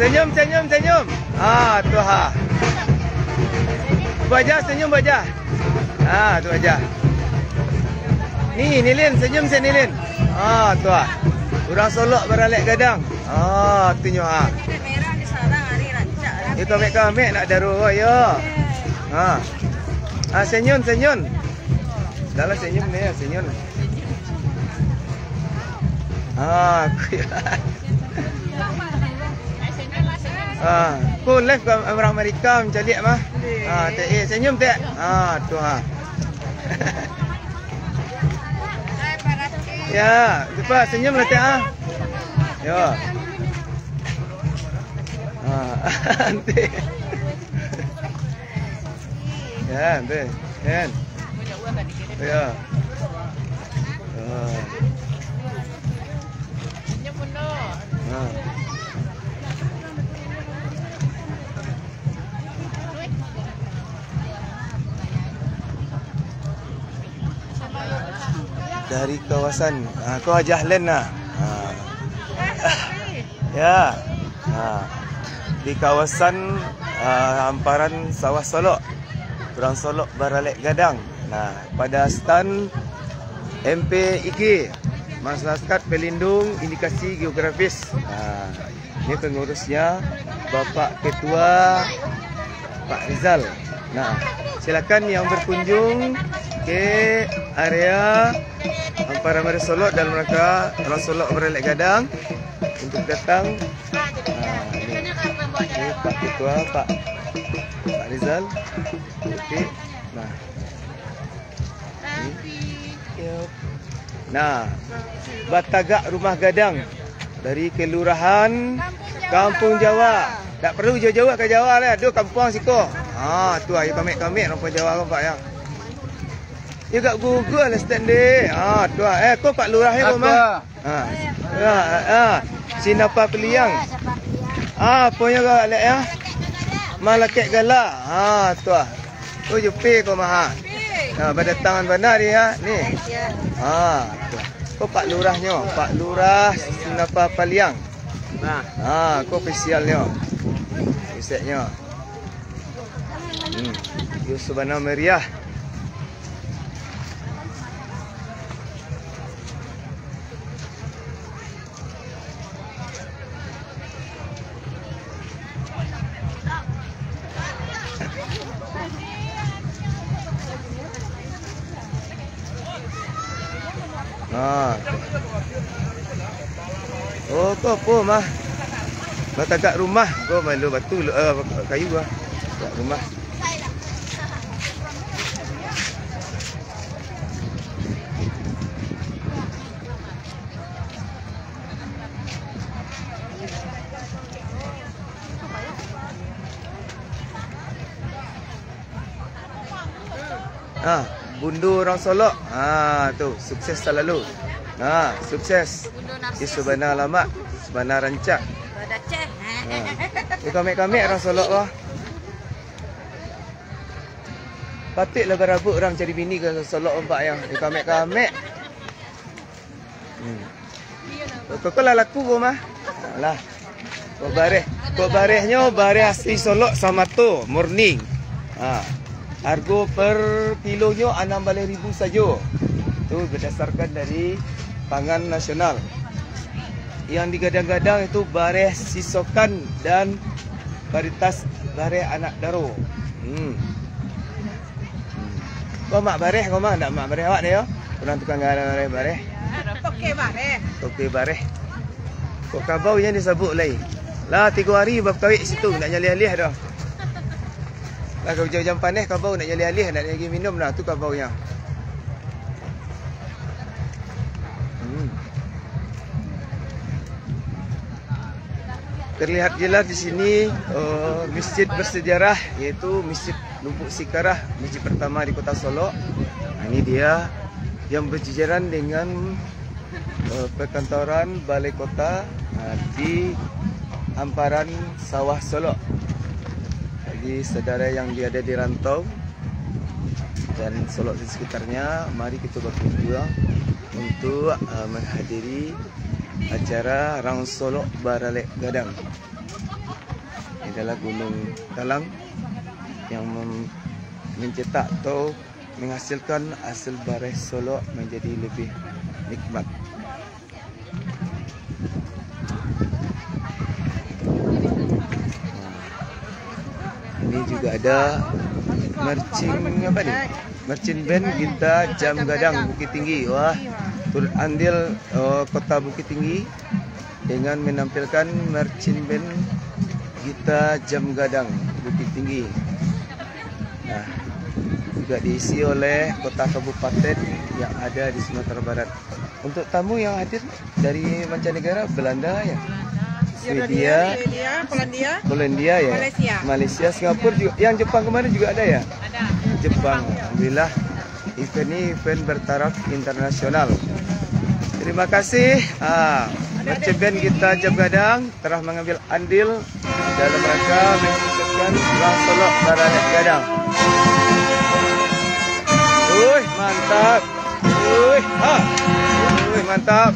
Senyum, senyum, senyum. Tu ha. Wajah, senyum wajah. Tu wajah. Ni, Nilin, senyum saya Nilin. Tu ha. Orang Solok Baralek Gadang. Tu ha. Itu kami nak daruh ya. Senyum, senyum. Dahlah senyum ni, senyum. Ku live ke orang Amerika macam lihat mah. Senyum tak? Tu ha. Ya, lupa senyum lah tak? Ya. Nanti. Ya, nanti. Kan. Ya. Senyum pun dah. Dari kawasan kau Jahlen lah. Ya. Di kawasan hamparan Sawah Solok, Orang Solok Baralek Gadang. Pada stan MPIG, Masyarakat Pelindung Indikasi Geografis. Ini pengurusnya Bapak Ketua Pak Rizal. Silakan yang berkunjung ke area hamparan Mari Solok dalam rangka Orang Solok Baralek Gadang untuk datang. Ini Pak Ketua Pak Rizal. Okey. Batagak Rumah Gadang dari Kelurahan Kampung Jawa. Tak perlu jauh-jauh ke Jawa lah. Dua kampung siko. Tu ayo kami orang Jawa nampak ya. You kat Google lah stand dia. Tu kau Pak Lurah ya kau mah. Sinapa Peliang. Punya kau lek ya. Malakek galak. Tu tu jupi kau mah. Pada tangan benar dia ni. Kau Pak Lurahnya, Pak Lurah Sinapa Peliang. Kau ofisialnya. Wisetnya. Yusubana Meriah. Kau apa mah? Batagak rumah. Kau malu batu kayu lah. Batagak rumah. Bundu Orang Solok. Tu sukses selalu. Sukses. Di Subana Lamak, Subana Rancak. Kami Orang Solok lah. Patutlah berabuk orang cari bini ke Solok empat yang. Kami. Kau lah laku kau mah. Lah. Kau barehnya bareh asli Solok sama tu, murni. Harga per kilonya 16,000 saja. Itu berdasarkan dari Pangan Nasional. Yang digadang-gadang itu bareh sisokan dan varietas bareh anak daro. Kau mak bareh kau mah, nak mak bareh awak dia. Orang tukang garang bareh. Okey bareh. Kau kabau yang disebut lagi. Lah 3 hari bab kawit situ nak nyalih-alih dah. Lah kau jam panas kabau nak nyalih-alih nak lagi minum dah tu kabaunya. Terlihat jelas di sini masjid bersejarah, yaitu Masjid Lubuk Sikarah, masjid pertama di Kota Solok. Ini dia yang berjejaran dengan perkantoran Balai Kota di hamparan Sawah Solok. Bagi saudara yang ada di rantau dan Solok di sekitarnya, mari kita berkunjung untuk menghadiri acara Orang Solok Baralek Gadang. adalah Gunung Talang yang mencetak atau menghasilkan hasil bareh solok menjadi lebih nikmat. Ini juga ada marching apa nih? Marching band Gita Jam Gadang Bukit Tinggi. Wah, turut andil Kota Bukit Tinggi dengan menampilkan marching band Gita Jam Gadang Bukit Tinggi. Nah, juga diisi oleh kota kabupaten yang ada di Sumatera Barat. Untuk tamu yang hadir dari mancanegara, Belanda ya, Swedia, Polandia ya, Malaysia, Singapura juga. Yang Jepang kemarin juga ada ya? Ada. Jepang, alhamdulillah. Event ini event bertaraf internasional. Terima kasih. Marching band Gita Jam Gadang telah mengambil andil dalam rangka mensukseskan Rang Solok Baralek Gadang. Mantap. Mantap.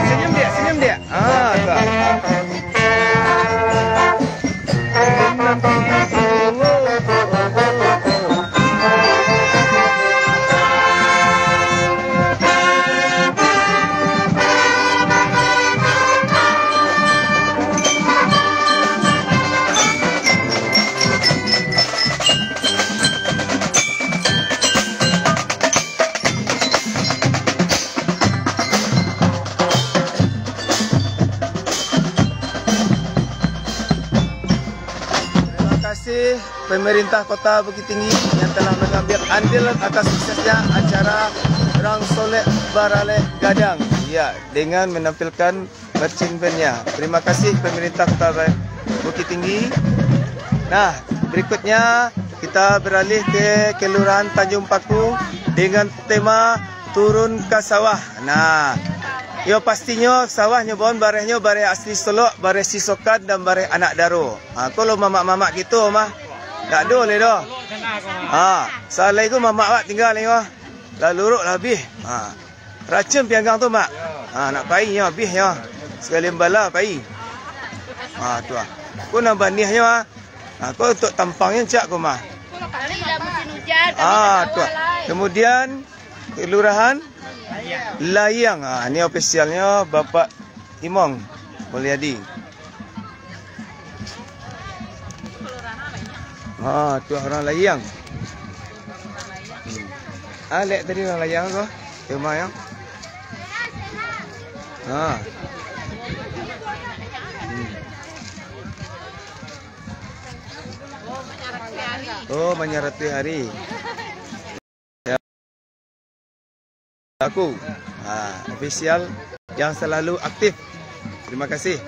Senyum dia. Tuh. Pemerintah Kota Bukit Tinggi yang telah mengambil andil atas suksesnya acara Rang Solok Baralek Gadang, ya, dengan menampilkan marching band-nya. Terima kasih pemerintah Kota Bukit Tinggi. Nah, berikutnya kita beralih ke Kelurahan Tanjung Paku dengan tema Turun ke Sawah. Nah, yo pastinya sawahnya bon barehnya bareh asli Solok, bareh Sisokan dan bareh Anak Daro. Kalau mamak-mamak gitu mah tak ada boleh dah. Salah itu mamak mak tinggal ni mah. Lalu luruk habis. Racun pianggang tu mak. Nak pai nya habis nya. Sekali bala pai. Tu ah. Ku nak bandihnya Kau untuk tampangnya cak ku mah. Tu. Kemudian Kelurahan Layang. Ini ofisialnya Bapak Imong Mulyadi. Tu orang Layang. Lek tadi orang Layang tu. Tema yang. Menyerati hari. Aku ofisial yang selalu aktif. Terima kasih.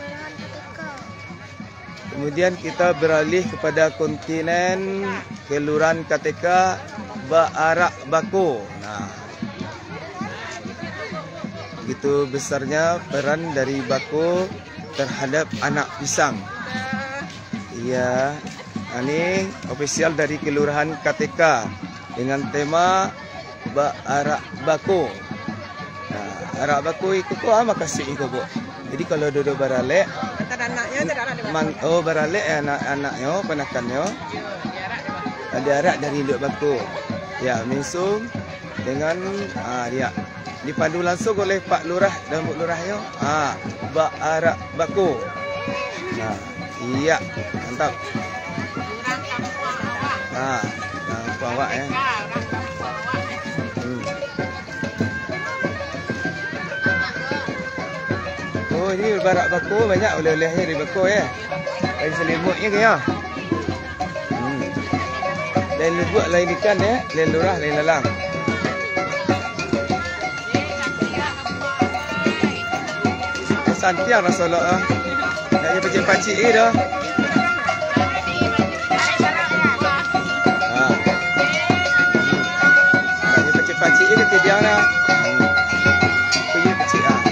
Kemudian kita beralih kepada kontinen Kelurahan KTK Baarak Bako. Begitu besarnya peran dari Bako terhadap anak pisang. Iya, ini ofisial dari Kelurahan KTK dengan tema Baarak Bako. Arak Bako itu makasih iko bu. Jadi kalau duduk baralek, baralek anak-anaknya, penakannya, ada arak dari Luk Bako. Ya, minsum dengan dia dipandu langsung oleh Pak Lurah dan Bu Lurahnya. Baarak Bako. Iya, mantap. Awak ya. Ini Baarak Bako banyak oleh-olehnya di Bako ya. Lain selimutnya kaya. Lain lubuk, lain ikan ya. Lain lurah, lain lalang. Santiang lah solok lah. Nak dia pacik-pacik ni dah. Nak dia pacik-pacik ni kata dia lah. Pergi pacik lah.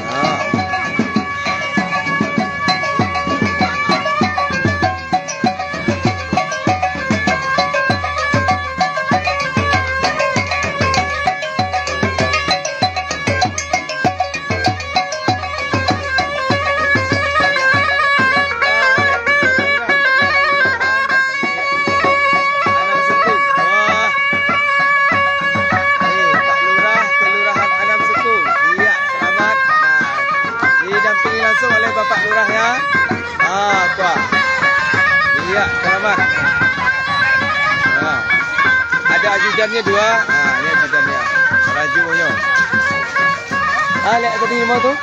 ajudannya 2. Ini ajudannya. Rajunya. Lihat tadi mau tu.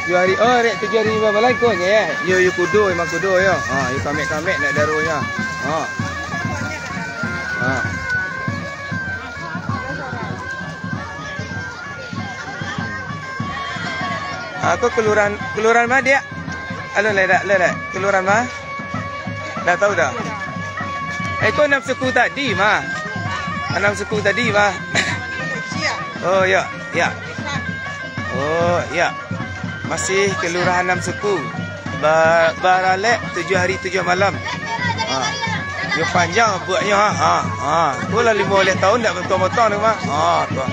7 hari. Oh, rek 7 hari 5 malam ikutnya ya. You kudu, memang kudu ya. You kamek-kamek nak darunya. Aku kelurahan mana dia? Halo, lek. Kelurahan mana? Dah tahu dah. Kau 6 suku tadi mah. 6 suku tadi mah. Oh ya. Oh ya. Masih kelurahan 6 suku. Baralek 7 hari 7 malam. Dia panjang buatnya. Pula 5 tahun dah betul-betul tu mah. Tu.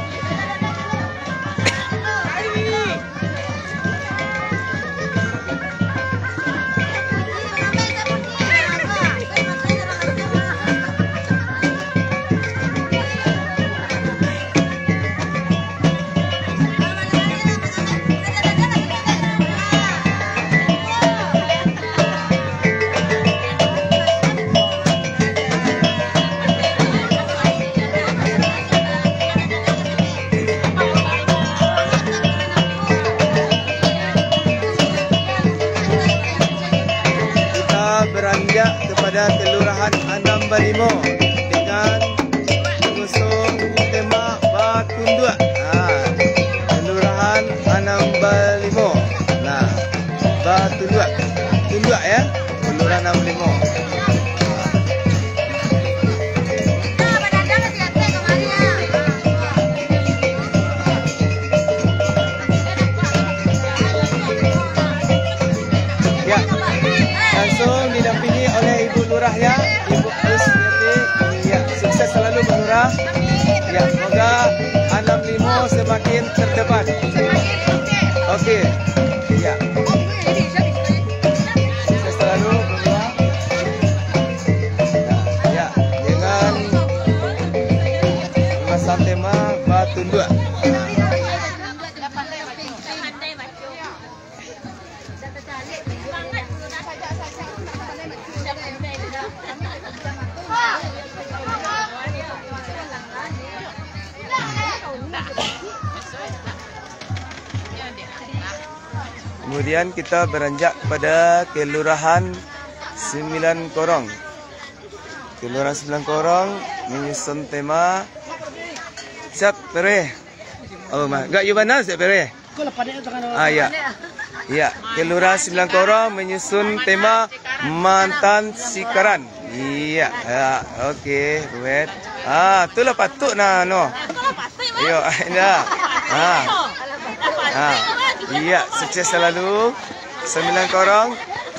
Kepada Kelurahan Anam Balimo dengan mengusung tema Batundua. Kelurahan Anam Balimo. Nah, Batundua. Tundua ya. Kelurahan Anam Balimo. Ya. Langsung didampingi oleh Ibu Lurahnya, Ibu Kusmiati. Ya, sukses selalu Bu Lurah. Ya, semoga Anam Limo semakin terdepan. Okey. Ya. Sukses selalu Bu Lurah. Ya, dengan masa tema Batundua. Kemudian kita beranjak kepada Kelurahan 9 Korong. Kelurahan 9 Korong menyusun tema Siap Pere. Oh, enggak you mana Siap Pere? Ya. Ya, Kelurahan 9 Korong menyusun tema Mantan Sikaran. Iya, okey, buat. Itulah patut nah no. Yo, dah. Iya, sukses selalu. 9 Korong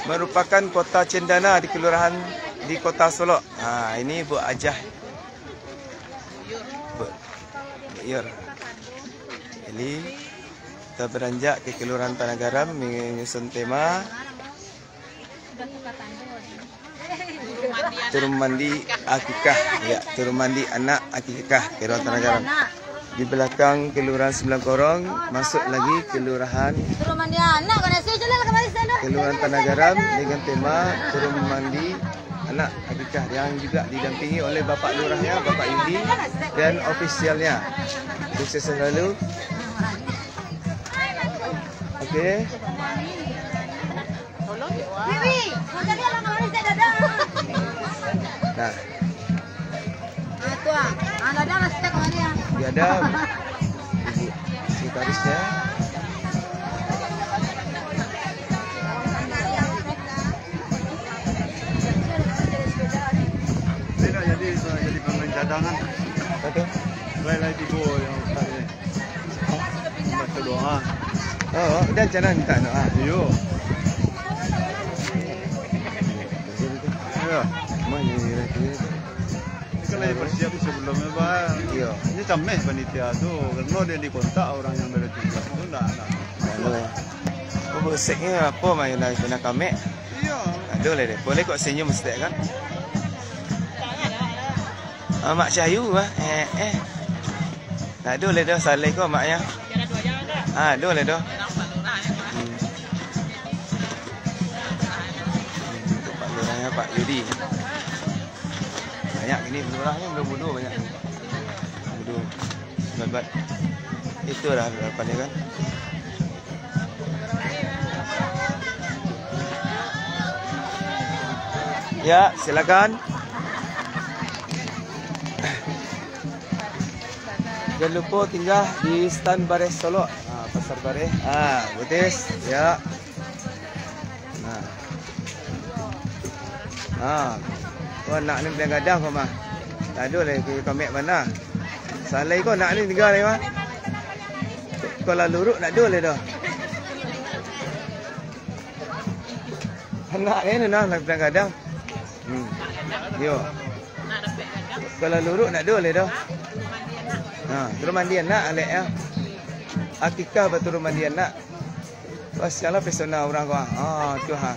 merupakan kota cendana di kelurahan di Kota Solok. Ini Bu Ajah. Bu Yor. Jadi kita beranjak ke Kelurahan Tanah Garam menyusun tema turun mandi akikah. Ya, turun mandi anak akikah Kelurahan Tanah Garam. Di belakang Kelurahan 9 Korong masuk lagi Kelurahan Tanah Garam dengan tema turun mandi anak akikah yang juga didampingi oleh Bapak Lurahnya, Bapak Yudi dan ofisialnya. Sukses selalu. Okey. Nah. Dia ada Ibu Sekretarisnya. Tidak jadi pemain cadangan. Betul. Lain-lain tiga yang tadi. Baca doa. Oh, dan cara minta doa. Yo. Ya. Mana ni? Kalau bersiap sebelumnya bah. Iya. Ini cameh panitia tu. Kalau dia dikontak orang yang berada di sana tu dah. Oh, beseknya apa main nak kena kami? Iya. Ada lah dia. Boleh kok senyum mesti kan? Mak Syahyu bah. Ada lah dah saleh kau maknya. Ada lah dah. Pak Lurahnya Pak Yudi. Banyak ini lurahnya belum bodoh banyak. Bodoh. Bat. Itulah harapannya kan. Ya, silakan. Jangan lupa tinggal di stand Bareh Solok. Pasar Bareh. Butis. Ya. Kau nak ni bilang gadang kau mah. Tak ada lah kau mana. Salai kau nak ni tinggal ni mah. Kalau luruk nak dua le dah. Nak ni nak bilang gadang. Yo. Kalau luruk nak dua le dah. Turun mandian nak alek ya. Akikah betul mandian nak. Pasal pesona orang kau. Tu ha.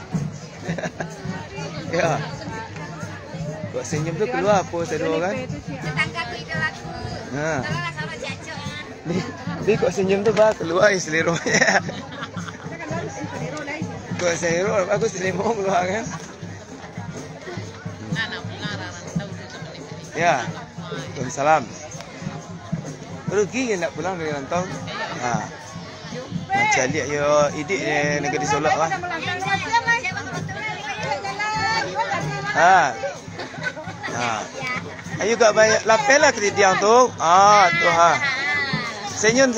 Ya. Kau senyum tu keluar apa sedua kan? Tetangga tu itu laku. Kalau sama cacok. Ni kau senyum tu bah keluar selironya. Kau seliro aku selimo keluar kan? Ya. Waalaikumsalam. Rugi nak pulang dari rantau. Macam lihat yo idik negeri Solok lah. Ayo gak banyak lapel lah ketidiang tu. Tu ha. Senyum.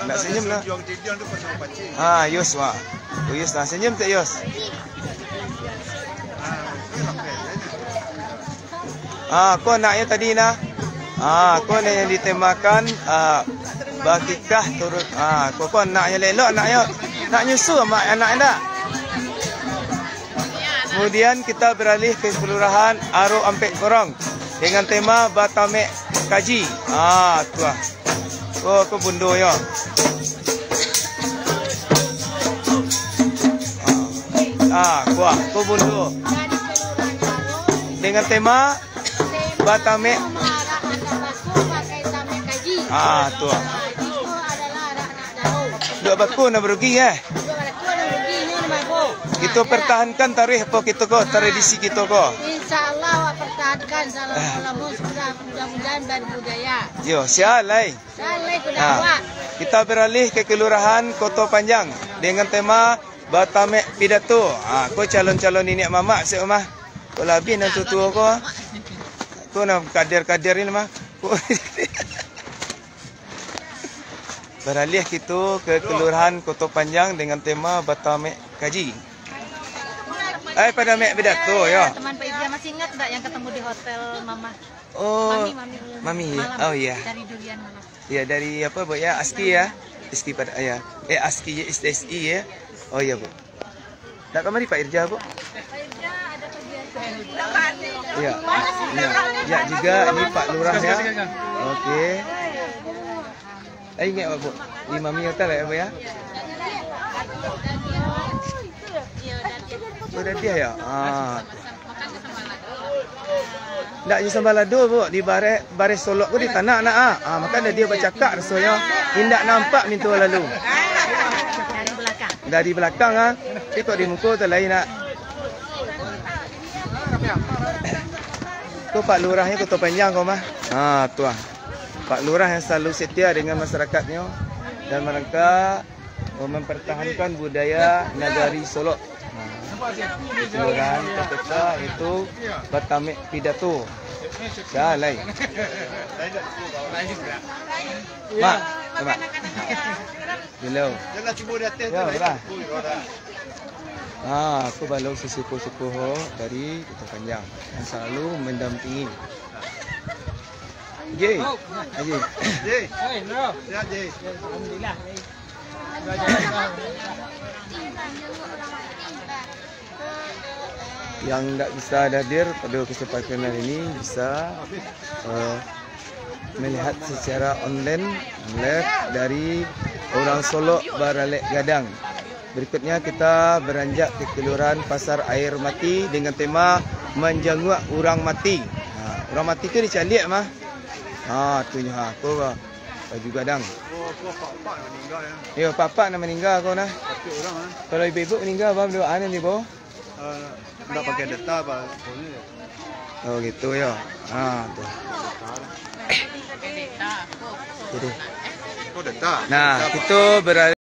Nak senyum lah. Yus wah. Yus lah senyum tak Yus. Kau naknya tadi nah. Kau nak yang ditemakan bakikah turut. Kau naknya lelok nak nyusu mak anak anda. Kemudian kita beralih ke kelurahan Aro Ampek Korong dengan tema Batamek Kaji. Tu ah. Kau bundo yo. Kau bundo. Dengan tema Batamek. Tu ah. Dua baku nak berugi Kita pertahankan tarikh apa kita ko, tradisi kita ko. Insyaallah pertahankan salam mudah-mudahan dan budaya. Yo, sialai. Sialai kudawa. Kita beralih ke kelurahan Koto Panjang dengan tema Batamek Pidato. Kau calon-calon ini mamak sik mah. Kau labih nan tua ko. Kau nak kader-kader ni mah. Beralih kita ke kelurahan Koto Panjang dengan tema Batamek Kaji. Pada Mek Pidato ya. Teman Pak Idria masih ingat tak yang ketemu di hotel Mama? Mami. Malam, Oh iya. Dari durian malam. Ya dari apa Bu ya? ASKI ya. ASKI pada ya. ASKI ya SSI ya. Oh iya Bu. Tak kemari Pak Irja Bu? Pak Idria ada kegiatan. Ya. Ya juga ini Pak Lurahnya. Okey. Ingat apa Bu? Di Mami hotel ya Bu ya? Sudah dia ya? Tak je sambal lado Bu di Bareh Solok tu di tanah nak makan dia bercakap rasanya indak nampak mintu lalu. Dari belakang. Dari belakang Tapi kok di muka tu lain nak. Tu Pak Lurahnya Koto Panjang kau mah. Tu ah. Pak Lurah yang selalu setia dengan masyarakatnya dan mereka mempertahankan budaya Nagari Solok. Kelurahan Keteta itu Batamek Pidato. Jalai. Mak. Hello. Jangan cuba di atas Ya, tu. lah. Aku balau sesepuh-sepuh dari Koto Panjang yang selalu mendampingi. Jay. Jay. Sihat Jay. Alhamdulillah. Yang tak bisa hadir pada kesempatan ini bisa melihat secara online live dari orang Solok Baralek Gadang. Berikutnya kita beranjak ke kelurahan Pasar Air Mati dengan tema Menjanguk Orang Mati. Orang mati tu dicalik mah. Tu nya aku baju gadang. Pak meninggal Ya, ya. papa nak meninggal kau nah. Tapi orang Kalau ibu-ibu meninggal apa doa ni bo? nak pakai data apa? Oh gitu ya. Tuh. Jadi. Oh, dekat. Nah, itu berada